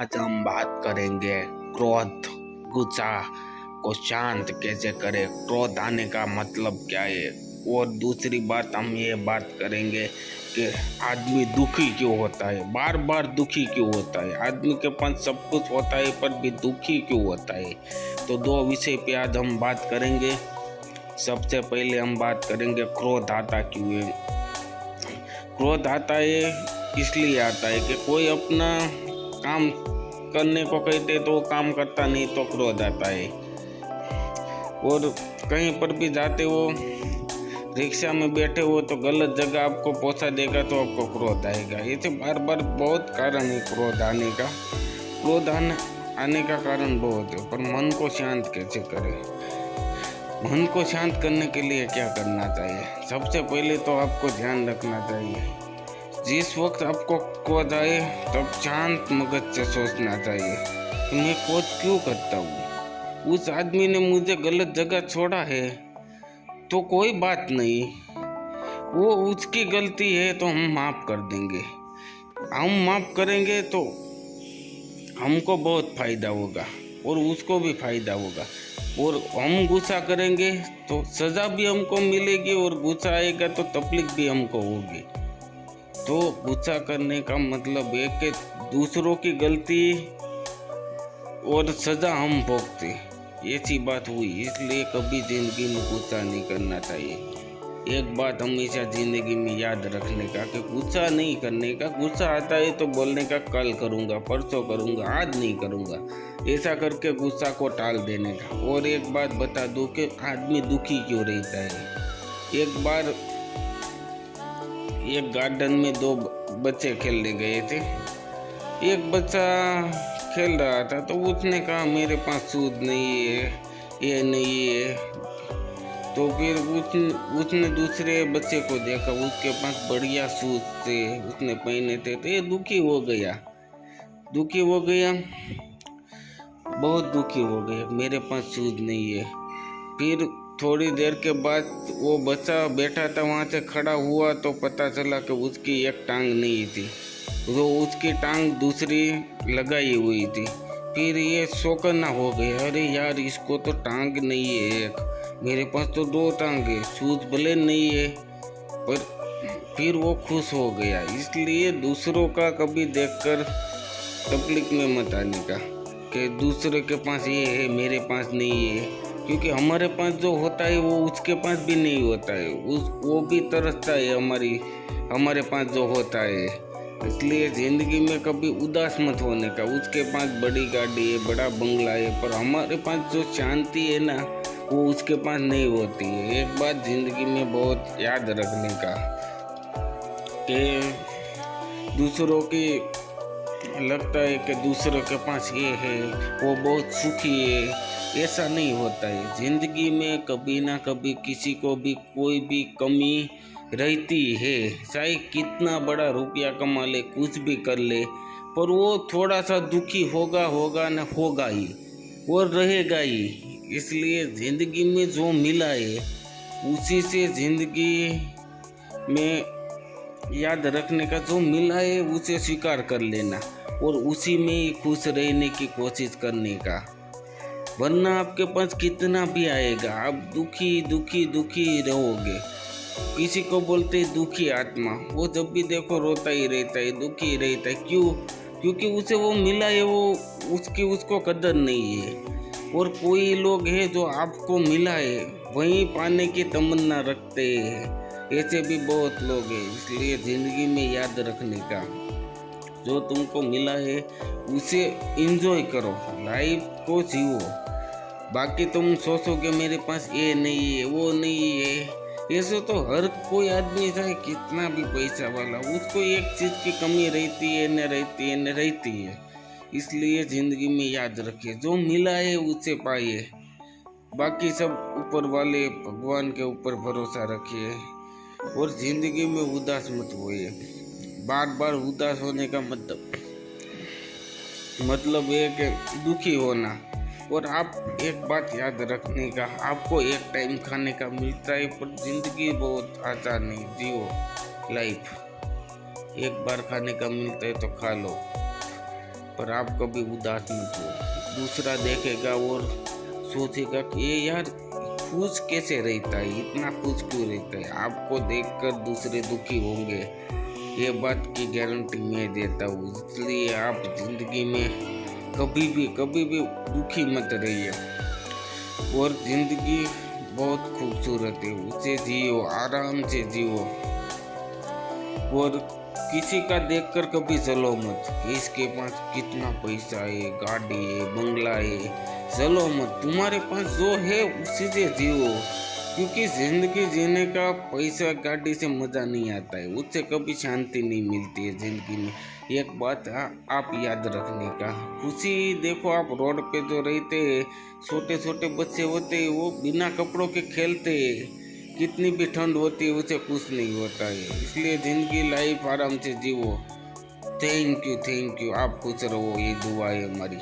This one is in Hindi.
आज हम बात करेंगे क्रोध, गुस्सा को शांत कैसे करें, क्रोध आने का मतलब क्या है। और दूसरी बात हम ये बात करेंगे कि आदमी दुखी क्यों होता है, बार बार दुखी क्यों होता है। आदमी के पास सब कुछ होता है पर भी दुखी क्यों होता है। तो दो विषय पे आज हम बात करेंगे। सबसे पहले हम बात करेंगे क्रोध आता क्यों है। क्रोध आता है इसलिए आता है कि कोई अपना काम करने को कहते तो वो काम करता नहीं तो क्रोध आता है। और कहीं पर भी जाते हो, रिक्शा में बैठे हो तो गलत जगह आपको पहुंचा देगा तो आपको क्रोध आएगा। ऐसे बार बार बहुत कारण है क्रोध आने का। क्रोध आने का कारण बहुत है, पर मन को शांत कैसे करें। मन को शांत करने के लिए क्या करना चाहिए। सबसे पहले तो आपको ध्यान रखना चाहिए, जिस वक्त आपको क्रोध आए तब शांत मगज से सोचना चाहिए कि मैं क्रोध क्यों करता हूँ। उस आदमी ने मुझे गलत जगह छोड़ा है तो कोई बात नहीं, वो उसकी गलती है तो हम माफ़ कर देंगे। हम माफ़ करेंगे तो हमको बहुत फ़ायदा होगा और उसको भी फ़ायदा होगा। और हम गुस्सा करेंगे तो सज़ा भी हमको मिलेगी और गुस्सा आएगा तो तकलीफ भी हमको होगी। तो गुस्सा करने का मतलब है कि दूसरों की गलती और सज़ा हम भोगते, ऐसी बात हुई। इसलिए कभी ज़िंदगी में गुस्सा नहीं करना चाहिए। एक बात हमेशा ज़िंदगी में याद रखने का कि गुस्सा नहीं करने का। गुस्सा आता है तो बोलने का कल करूँगा, परसों करूँगा, आज नहीं करूँगा, ऐसा करके गुस्सा को टाल देने का। और एक बात बता दूँ कि आदमी दुखी क्यों रहता है। एक बार एक गार्डन में दो बच्चे खेलने गए थे। एक बच्चा खेल रहा था तो उसने कहा मेरे पास शूज नहीं है, ये नहीं है। तो फिर उसने दूसरे बच्चे को देखा, उसके पास बढ़िया शूज थे, उसने पहने थे, तो ये दुखी हो गया, बहुत दुखी हो गया, मेरे पास शूज नहीं है। फिर थोड़ी देर के बाद वो बच्चा बैठा था वहाँ से खड़ा हुआ तो पता चला कि उसकी एक टांग नहीं थी, तो उसकी टांग दूसरी लगाई हुई थी। फिर ये शौकना हो गया, अरे यार इसको तो टांग नहीं है एक, मेरे पास तो दो टांग है, शूज भले नहीं है। पर फिर वो खुश हो गया। इसलिए दूसरों का कभी देखकर तकलीफ में मत आने का कि दूसरे के पास ये है मेरे पास नहीं है, क्योंकि हमारे पास जो होता है वो उसके पास भी नहीं होता है। वो भी तरसता है हमारे पास जो होता है। इसलिए ज़िंदगी में कभी उदास मत होने का। उसके पास बड़ी गाड़ी है, बड़ा बंगला है, पर हमारे पास जो शांति है ना वो उसके पास नहीं होती है। एक बात ज़िंदगी में बहुत याद रखने का कि दूसरों की लगता है कि दूसरों के पास ये है, वो बहुत सुखी है, ऐसा नहीं होता है। ज़िंदगी में कभी ना कभी किसी को भी कोई भी कमी रहती है। चाहे कितना बड़ा रुपया कमा ले, कुछ भी कर ले, पर वो थोड़ा सा दुखी होगा ना होगा ही, वो रहेगा ही। इसलिए ज़िंदगी में जो मिला है उसी से ज़िंदगी में याद रखने का, जो मिला है उसे स्वीकार कर लेना और उसी में ही खुश रहने की कोशिश करने का। वरना आपके पास कितना भी आएगा आप दुखी रहोगे। किसी को बोलते हैं दुखी आत्मा, वो जब भी देखो रोता ही रहता है, दुखी रहता है। क्यों? क्योंकि उसे वो मिला है, वो उसको कदर नहीं है। और कोई लोग हैं जो आपको मिला है वहीं पाने की तमन्ना रखते हैं, ऐसे भी बहुत लोग हैं। इसलिए ज़िंदगी में याद रखने का, जो तुमको मिला है उसे एंजॉय करो, लाइफ को जियो। बाकी तुम सोचोगे मेरे पास ये नहीं है, वो नहीं है, ऐसे तो हर कोई आदमी चाहे कितना भी पैसा वाला, उसको एक चीज़ की कमी रहती है, न रहती है। इसलिए ज़िंदगी में याद रखिए, जो मिला है उसे पाइए। बाकी सब ऊपर वाले भगवान के ऊपर भरोसा रखिए और ज़िंदगी में उदास मत होइए। बार बार उदास होने का मतलब है कि दुखी होना। और आप एक बात याद रखने का, आपको एक टाइम खाने का मिलता है, पर ज़िंदगी बहुत आसान है, जियो लाइफ। एक बार खाने का मिलता है तो खा लो। पर आप कभी उदास मत हो। दूसरा देखेगा और सोचेगा कि ये यार खुश कैसे रहता है, इतना खुश क्यों रहता है। आपको देखकर दूसरे दुखी होंगे, ये बात की गारंटी मैं देता हूँ। इसलिए आप जिंदगी में कभी भी दुखी मत रहिए। और जिंदगी बहुत खूबसूरत है, उसे जियो, आराम से जियो। और किसी का देखकर कभी जलो मत कि इसके पास कितना पैसा है, गाड़ी है, बंगला है। जलो मत, तुम्हारे पास जो है उसी से जियो। क्योंकि जिंदगी जीने का पैसा गाड़ी से मजा नहीं आता है, उससे कभी शांति नहीं मिलती है जिंदगी में। एक बात आप याद रखने का, खुशी देखो, आप रोड पे जो रहते हैं, छोटे छोटे बच्चे होते हैं, वो बिना कपड़ों के खेलते हैं, कितनी भी ठंड होती है उसे कुछ नहीं होता है। इसलिए जिंदगी लाइफ आराम से जीवो। थैंक यू, आप खुश रहो, ये दुआ है हमारी।